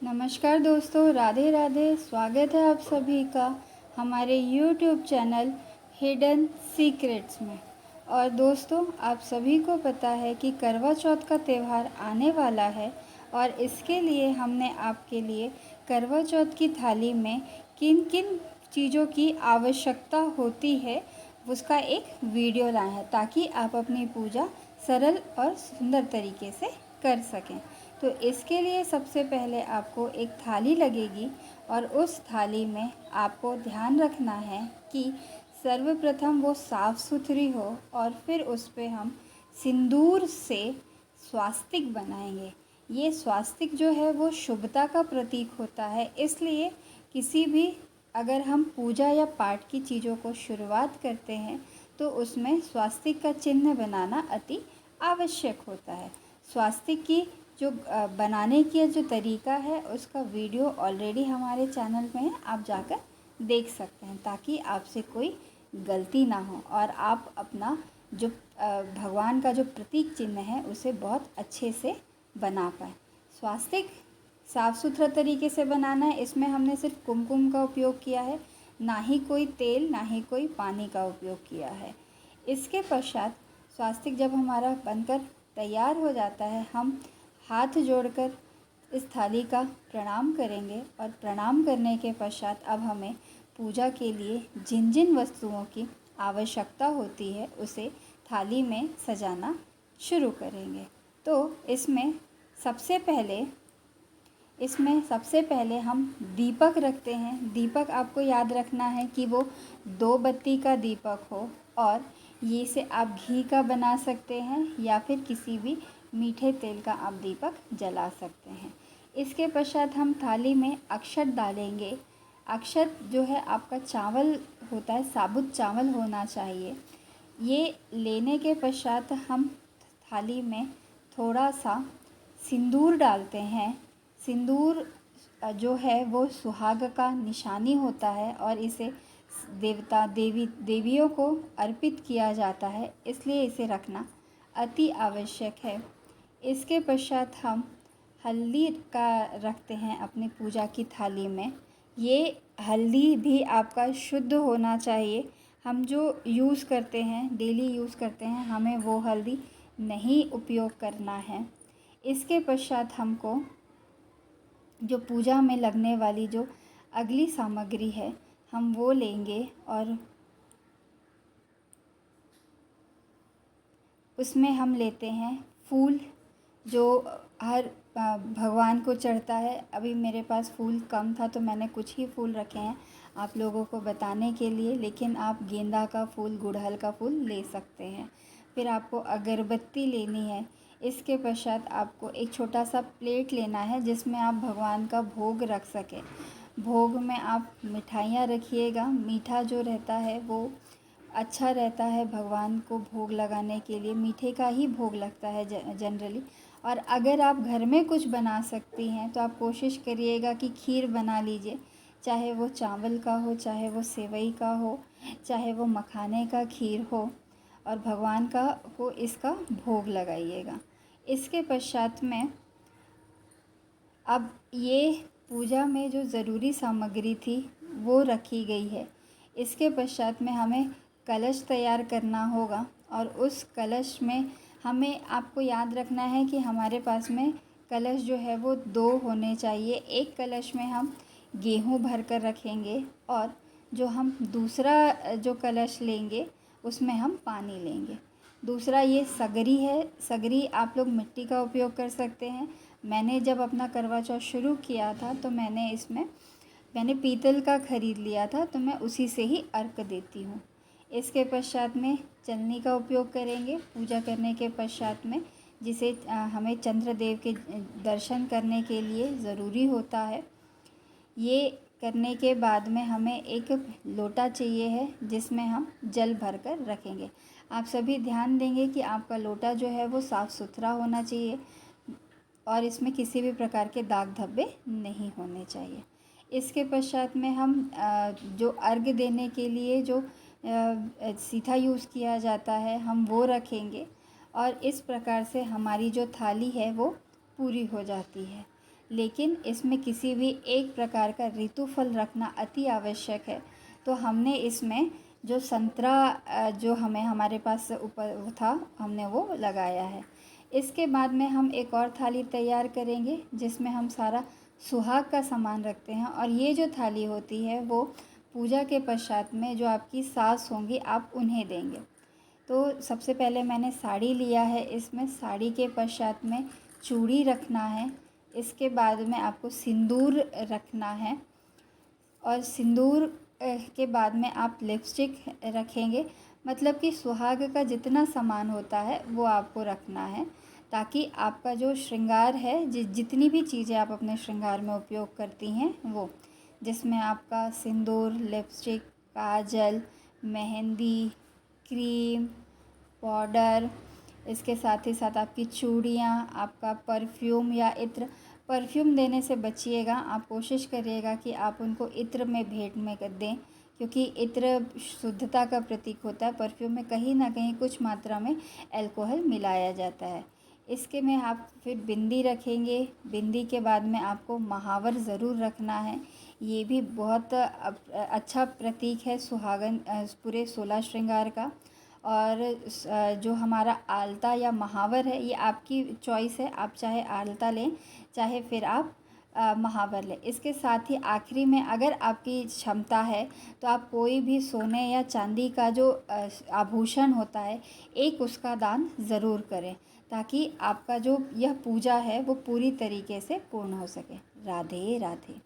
नमस्कार दोस्तों, राधे राधे। स्वागत है आप सभी का हमारे YouTube चैनल हिडन सीक्रेट्स में। और दोस्तों, आप सभी को पता है कि करवा चौथ का त्यौहार आने वाला है और इसके लिए हमने आपके लिए करवा चौथ की थाली में किन किन चीज़ों की आवश्यकता होती है उसका एक वीडियो लाए हैं ताकि आप अपनी पूजा सरल और सुंदर तरीके से कर सकें। तो इसके लिए सबसे पहले आपको एक थाली लगेगी और उस थाली में आपको ध्यान रखना है कि सर्वप्रथम वो साफ़ सुथरी हो और फिर उस पर हम सिंदूर से स्वास्तिक बनाएंगे। ये स्वास्तिक जो है वो शुभता का प्रतीक होता है, इसलिए किसी भी अगर हम पूजा या पाठ की चीज़ों को शुरुआत करते हैं तो उसमें स्वास्तिक का चिन्ह बनाना अति आवश्यक होता है। स्वास्तिक की जो बनाने की जो तरीका है उसका वीडियो ऑलरेडी हमारे चैनल में है, आप जाकर देख सकते हैं ताकि आपसे कोई गलती ना हो और आप अपना जो भगवान का जो प्रतीक चिन्ह है उसे बहुत अच्छे से बना पाएँ। स्वास्तिक साफ़ सुथरा तरीके से बनाना है। इसमें हमने सिर्फ कुमकुम का उपयोग किया है, ना ही कोई तेल ना ही कोई पानी का उपयोग किया है। इसके पश्चात स्वास्तिक जब हमारा बनकर तैयार हो जाता है, हम हाथ जोड़कर इस थाली का प्रणाम करेंगे और प्रणाम करने के पश्चात अब हमें पूजा के लिए जिन जिन वस्तुओं की आवश्यकता होती है उसे थाली में सजाना शुरू करेंगे। तो सबसे पहले हम दीपक रखते हैं। दीपक आपको याद रखना है कि वो 2 बत्ती का दीपक हो और ये से आप घी का बना सकते हैं या फिर किसी भी मीठे तेल का आप दीपक जला सकते हैं। इसके पश्चात हम थाली में अक्षत डालेंगे। अक्षत जो है आपका चावल होता है, साबुत चावल होना चाहिए। ये लेने के पश्चात हम थाली में थोड़ा सा सिंदूर डालते हैं। सिंदूर जो है वो सुहाग का निशानी होता है और इसे देवियों को अर्पित किया जाता है, इसलिए इसे रखना अति आवश्यक है। इसके पश्चात हम हल्दी का रखते हैं अपनी पूजा की थाली में। ये हल्दी भी आपका शुद्ध होना चाहिए। हम जो यूज़ करते हैं, डेली यूज़ करते हैं, हमें वो हल्दी नहीं उपयोग करना है। इसके पश्चात हमको जो पूजा में लगने वाली जो अगली सामग्री है हम वो लेंगे और उसमें हम लेते हैं फूल जो हर भगवान को चढ़ता है। अभी मेरे पास फूल कम था तो मैंने कुछ ही फूल रखे हैं आप लोगों को बताने के लिए, लेकिन आप गेंदा का फूल, गुड़हल का फूल ले सकते हैं। फिर आपको अगरबत्ती लेनी है। इसके पश्चात आपको एक छोटा सा प्लेट लेना है जिसमें आप भगवान का भोग रख सकें। भोग में आप मिठाइयाँ रखिएगा। मीठा जो रहता है वो अच्छा रहता है, भगवान को भोग लगाने के लिए मीठे का ही भोग लगता है जनरली। और अगर आप घर में कुछ बना सकती हैं तो आप कोशिश करिएगा कि खीर बना लीजिए, चाहे वो चावल का हो, चाहे वो सेवई का हो, चाहे वो मखाने का खीर हो, और भगवान का को इसका भोग लगाइएगा। इसके पश्चात में अब ये पूजा में जो ज़रूरी सामग्री थी वो रखी गई है। इसके पश्चात में हमें कलश तैयार करना होगा और उस कलश में हमें आपको याद रखना है कि हमारे पास में कलश जो है वो 2 होने चाहिए। एक कलश में हम गेहूँ भर कर रखेंगे और जो हम दूसरा जो कलश लेंगे उसमें हम पानी लेंगे। दूसरा ये सगरी है। सगरी आप लोग मिट्टी का उपयोग कर सकते हैं। मैंने जब अपना करवा चौथ शुरू किया था तो मैंने पीतल का ख़रीद लिया था, तो मैं उसी से ही अर्घ देती हूँ। इसके पश्चात में चलनी का उपयोग करेंगे पूजा करने के पश्चात में, जिसे हमें चंद्रदेव के दर्शन करने के लिए ज़रूरी होता है। ये करने के बाद में हमें एक लोटा चाहिए है जिसमें हम जल भर कर रखेंगे। आप सभी ध्यान देंगे कि आपका लोटा जो है वो साफ़ सुथरा होना चाहिए और इसमें किसी भी प्रकार के दाग धब्बे नहीं होने चाहिए। इसके पश्चात में हम जो अर्घ देने के लिए जो सीधा यूज़ किया जाता है हम वो रखेंगे और इस प्रकार से हमारी जो थाली है वो पूरी हो जाती है। लेकिन इसमें किसी भी एक प्रकार का ऋतुफल रखना अति आवश्यक है। तो हमने इसमें जो संतरा जो हमारे पास ऊपर वो था, हमने वो लगाया है। इसके बाद में हम एक और थाली तैयार करेंगे जिसमें हम सारा सुहाग का सामान रखते हैं। और ये जो थाली होती है वो पूजा के पश्चात में जो आपकी सास होंगी आप उन्हें देंगे। तो सबसे पहले मैंने साड़ी लिया है, इसमें साड़ी के पश्चात में चूड़ी रखना है। इसके बाद में आपको सिंदूर रखना है और सिंदूर के बाद में आप लिपस्टिक रखेंगे। मतलब कि सुहाग का जितना सामान होता है वो आपको रखना है, ताकि आपका जो श्रृंगार है, जितनी भी चीज़ें आप अपने श्रृंगार में उपयोग करती हैं वो, जिसमें आपका सिंदूर, लिपस्टिक, काजल, मेहंदी, क्रीम, पाउडर, इसके साथ ही साथ आपकी चूड़ियाँ, आपका परफ्यूम या इत्र। परफ्यूम देने से बचिएगा, आप कोशिश करिएगा कि आप उनको इत्र में भेंट में कर दें, क्योंकि इत्र शुद्धता का प्रतीक होता है। परफ्यूम में कहीं ना कहीं कुछ मात्रा में अल्कोहल मिलाया जाता है। इसके में आप फिर बिंदी रखेंगे। बिंदी के बाद में आपको महावर ज़रूर रखना है। ये भी बहुत अच्छा प्रतीक है सुहागन पूरे 16 श्रृंगार का। और जो हमारा आलता या महावर है, ये आपकी चॉइस है, आप चाहे आलता लें चाहे फिर आप महावर लें। इसके साथ ही आखिरी में अगर आपकी क्षमता है तो आप कोई भी सोने या चांदी का जो आभूषण होता है, एक उसका दान ज़रूर करें, ताकि आपका जो यह पूजा है वो पूरी तरीके से पूर्ण हो सके। राधे राधे।